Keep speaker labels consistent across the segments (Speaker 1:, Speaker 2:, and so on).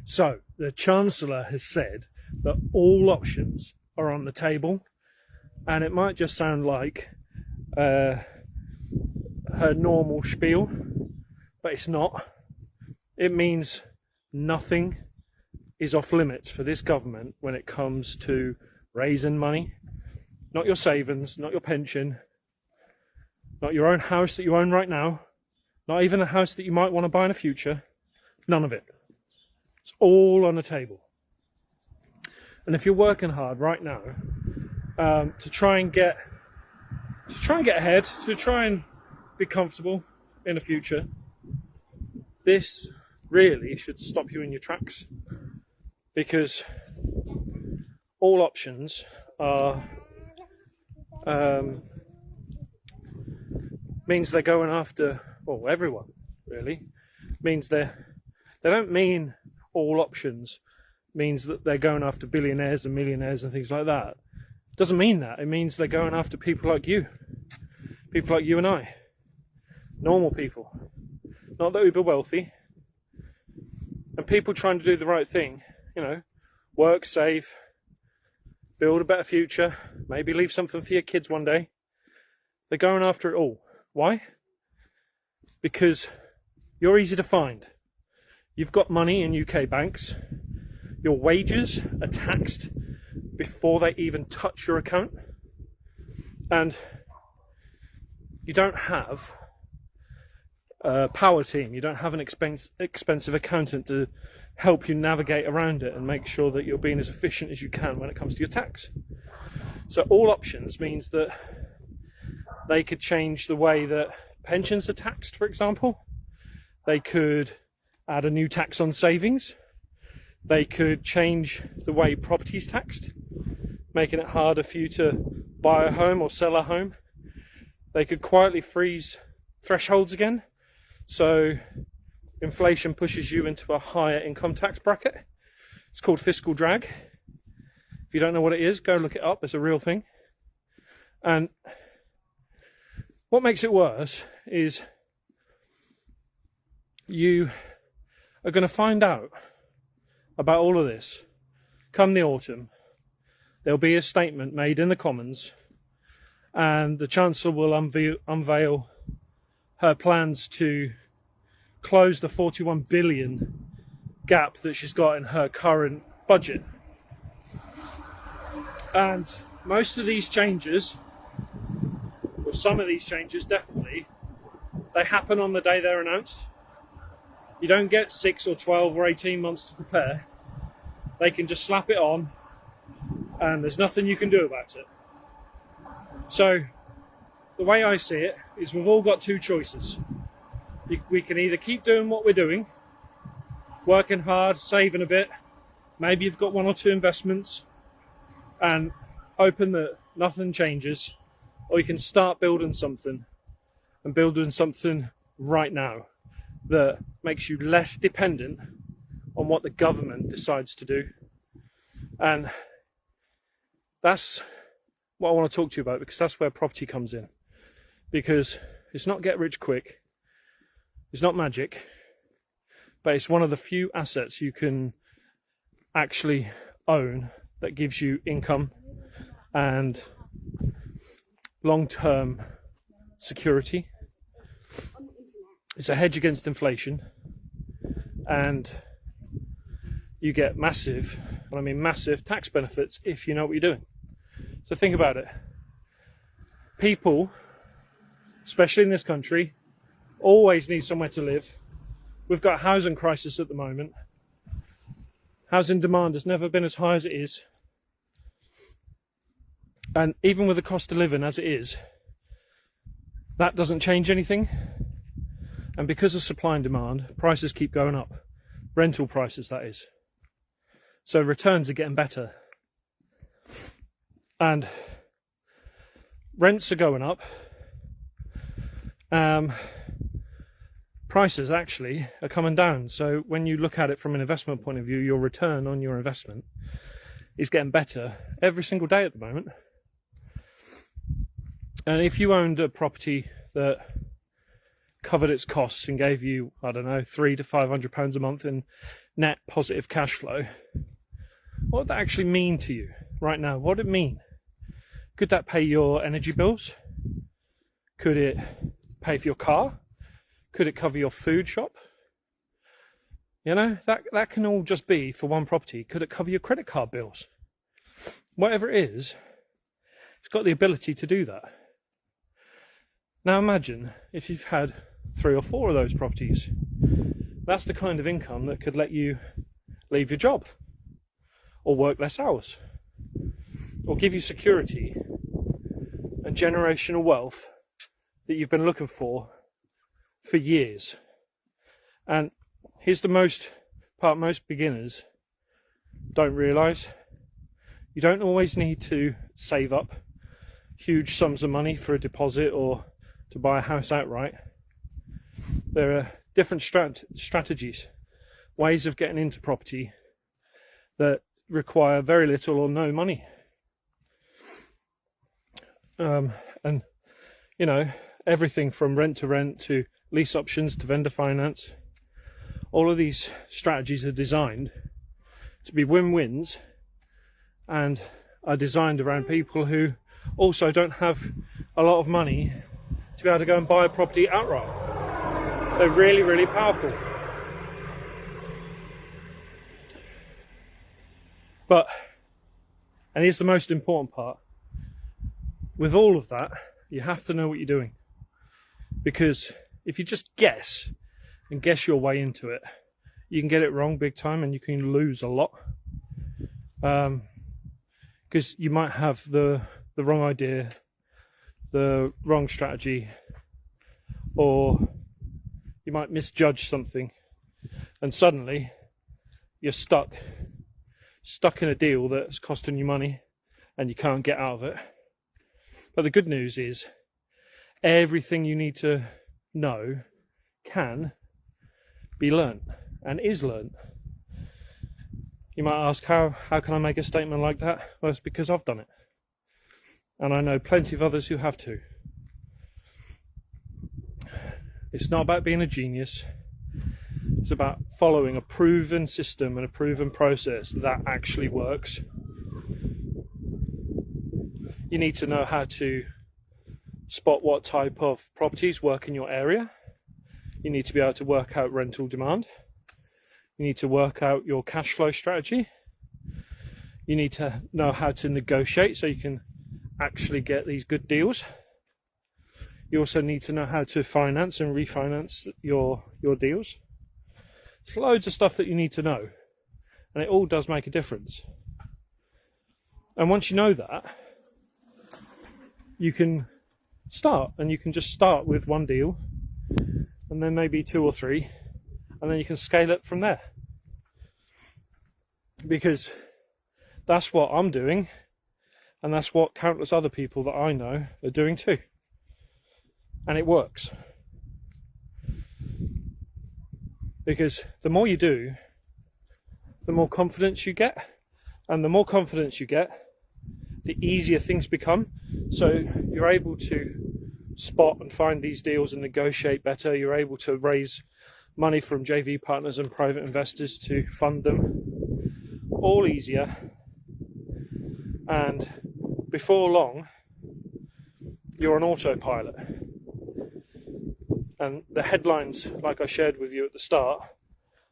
Speaker 1: So the Chancellor has said that all options are on the table, and it might just sound like her normal spiel, but it's not. It means nothing is off limits for this government when it comes to raising money. Not your savings, not your pension, not your own house that you own right now, not even a house that you might want to buy in the future. None of it. It's all on the table. And if you're working hard right now to try and get ahead, to try and be comfortable in the future, this really should stop you in your tracks, because all options are means they're going after, well, everyone really. Means they don't mean all options means that they're going after billionaires and millionaires and things like that. It doesn't mean that. It means they're going after people like you and I, normal people, not the uber wealthy, and people trying to do the right thing. You know, work, save, build a better future, maybe leave something for your kids one day. They're going after it all. Why? Because you're easy to find. You've got money in UK banks. Your wages are taxed before they even touch your account. And you don't have a power team. You don't have an expensive accountant to help you navigate around it and make sure that you're being as efficient as you can when it comes to your tax. So all options means that they could change the way that pensions are taxed, for example. They could add a new tax on savings. They could change the way property is taxed, making it harder for you to buy a home or sell a home. They could quietly freeze thresholds again, so inflation pushes you into a higher income tax bracket. It's called fiscal drag. If you don't know what it is, go look it up. It's a real thing. And what makes it worse is you are going to find out about all of this come the autumn. There'll be a statement made in the Commons, and the Chancellor will unveil her plans to close the 41 billion gap that she's got in her current budget. And most of these changes, or some of these changes definitely, they happen on the day they're announced. You don't get 6 or 12 or 18 months to prepare. They can just slap it on and there's nothing you can do about it. So the way I see it is we've all got two choices. We can either keep doing what we're doing, working hard, saving a bit, maybe you've got 1 or 2 investments and hoping that nothing changes, or you can start building something, and building something right now that makes you less dependent on what the government decides to do. And that's what I want to talk to you about, because that's where property comes in. Because it's not get rich quick, it's not magic, but it's one of the few assets you can actually own that gives you income and long-term security. It's a hedge against inflation, and you get massive, and I mean massive, tax benefits if you know what you're doing. So think about it. People, especially in this country, always need somewhere to live. We've got a housing crisis at the moment. Housing demand has never been as high as it is. And even with the cost of living as it is, that doesn't change anything. And because of supply and demand, prices keep going up. Rental prices, that is. So returns are getting better. And rents are going up. Prices actually are coming down. So when you look at it from an investment point of view, your return on your investment is getting better every single day at the moment. And if you owned a property that covered its costs and gave you, I don't know, £300 to £500 a month in net positive cash flow, what would that actually mean to you right now? What would it mean? Could that pay your energy bills? Could it pay for your car? Could it cover your food shop? You know, that can all just be for one property. Could it cover your credit card bills? Whatever it is, it's got the ability to do that. Now imagine if you've had 3 or 4 of those properties. That's the kind of income that could let you leave your job or work less hours or give you security and generational wealth that you've been looking for years. And here's the most beginners don't realise. You don't always need to save up huge sums of money for a deposit or to buy a house outright. There are different strategies, ways of getting into property that require very little or no money. And, you know, everything from rent to rent to lease options to vendor finance, all of these strategies are designed to be win-wins and are designed around people who also don't have a lot of money to be able to go and buy a property outright. They're really, really powerful. But, and here's the most important part, with all of that, you have to know what you're doing. Because if you just guess and guess your way into it, you can get it wrong big time and you can lose a lot. Because you might have the wrong idea, the wrong strategy, or you might misjudge something, and suddenly you're stuck in a deal that's costing you money and you can't get out of it. But the good news is everything you need to know can be learnt and is learnt. You might ask, how can I make a statement like that? Well, it's because I've done it. And I know plenty of others who have too. It's not about being a genius. It's about following a proven system and a proven process that actually works. You need to know how to spot what type of properties work in your area. You need to be able to work out rental demand. You need to work out your cash flow strategy. You need to know how to negotiate so you can actually get these good deals. You also need to know how to finance and refinance your deals. There's loads of stuff that you need to know, and it all does make a difference. And once you know that, you can start, and you can just start with one deal and then maybe 2 or 3, and then you can scale it from there. Because that's what I'm doing, and that's what countless other people that I know are doing too. And it works. Because the more you do, the more confidence you get, and the more confidence you get, the easier things become. So you're able to spot and find these deals and negotiate better. You're able to raise money from JV partners and private investors to fund them. All easier. And before long, you're on autopilot. And the headlines, like I shared with you at the start,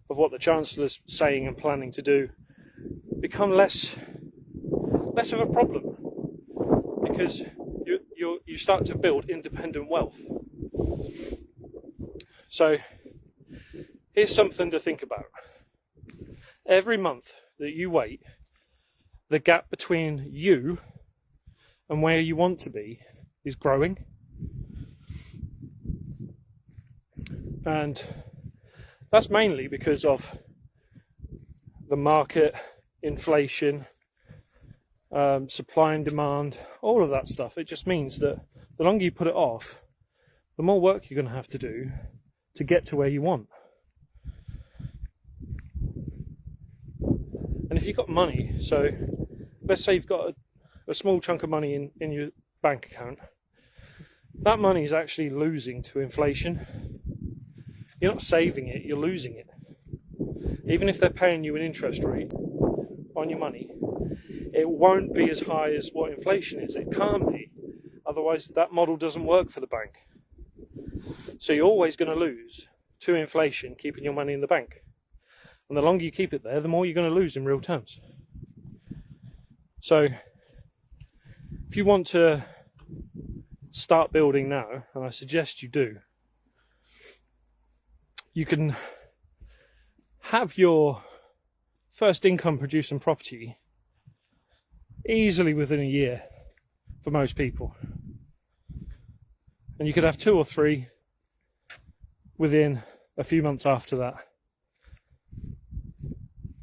Speaker 1: of what the Chancellor's saying and planning to do, become less of a problem, because you start to build independent wealth. So here's something to think about. Every month that you wait, the gap between you and where you want to be is growing. And that's mainly because of the market, inflation, supply and demand, all of that stuff. It just means that the longer you put it off, the more work you're going to have to do to get to where you want. And if you've got money, so let's say you've got a small chunk of money in your bank account, that money is actually losing to inflation. you're not saving it, you're losing it. Even if they're paying you an interest rate on your money, it won't be as high as what inflation is. It can't be, otherwise that model doesn't work for the bank. So you're always going to lose to inflation keeping your money in the bank. And the longer you keep it there, the more you're going to lose in real terms. So if you want to start building now, and I suggest you do, you can have your first income producing property easily within a year for most people. And you could have 2 or 3 within a few months after that.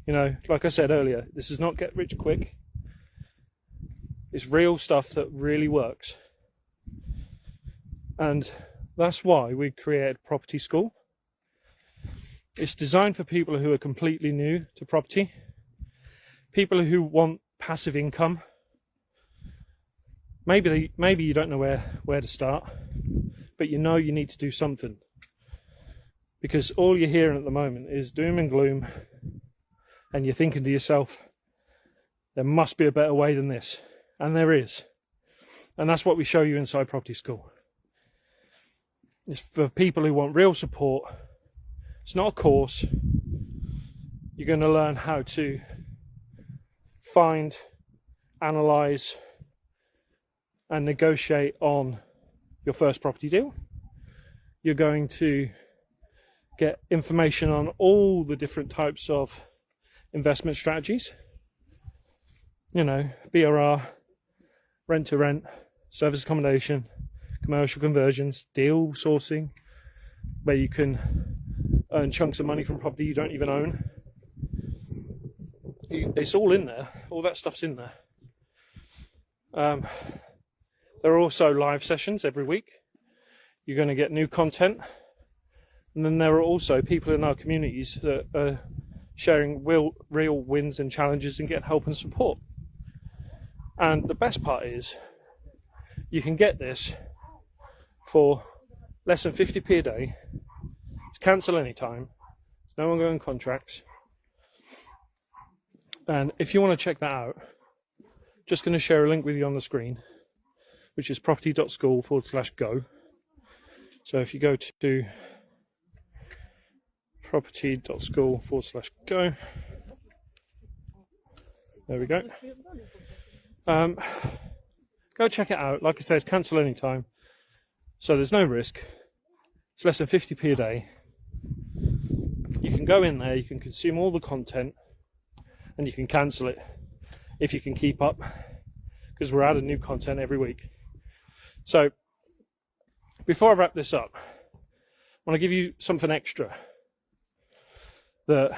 Speaker 1: You know, like I said earlier, this is not get rich quick. It's real stuff that really works. And that's why we created Property School. It's designed for people who are completely new to property, people who want passive income. Maybe you don't know where to start, but you know you need to do something. Because all you're hearing at the moment is doom and gloom, and you're thinking to yourself, there must be a better way than this. And there is. And that's what we show you inside Property School. It's for people who want real support. It's not a course. You're going to learn how to find, analyse and negotiate on your first property deal. You're going to get information on all the different types of investment strategies. You know, BRR, rent to rent, service accommodation, commercial conversions, deal sourcing, where you can earn chunks of money from property you don't even own. It's all in there. All that stuff's in there. There are also live sessions every week. You're going to get new content. And then there are also people in our communities that are sharing real wins and challenges and getting help and support. And the best part is, you can get this for less than 50p a day. It's cancel anytime. There's no ongoing contracts. And if you want to check that out, just going to share a link with you on the screen, which is property.school/go. So if you go to property.school/go, there we go. Go check it out. Like I say, it's cancel anytime, so there's no risk. It's less than 50p a day. You can go in there, you can consume all the content, and you can cancel it if you can keep up, because we're adding new content every week. So before I wrap this up, I want to give you something extra that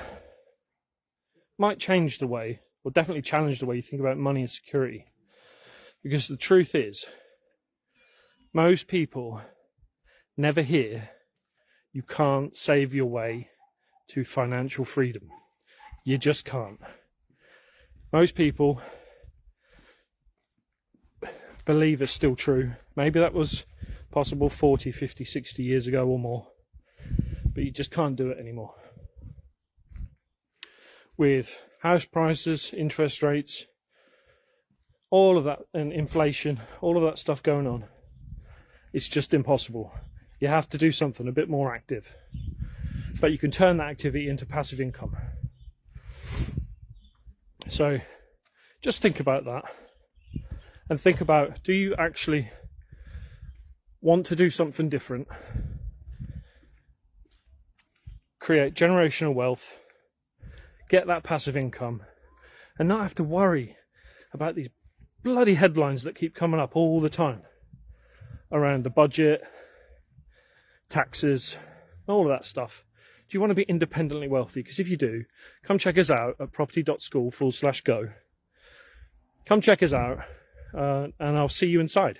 Speaker 1: might change the way, or definitely challenge the way you think about money and security. Because the truth is, most people never hear you can't save your way to financial freedom. You just can't. Most people believe it's still true. Maybe that was possible 40, 50, 60 years ago or more. But you just can't do it anymore. With house prices, interest rates, all of that, and inflation, all of that stuff going on, it's just impossible. You have to do something a bit more active. But you can turn that activity into passive income. So just think about that. And think about, do you actually want to do something different? Create generational wealth, get that passive income, and not have to worry about these bloody headlines that keep coming up all the time around the budget, taxes, all of that stuff. Do you want to be independently wealthy? Because if you do, come check us out at property.school/go. Come check us out, and I'll see you inside.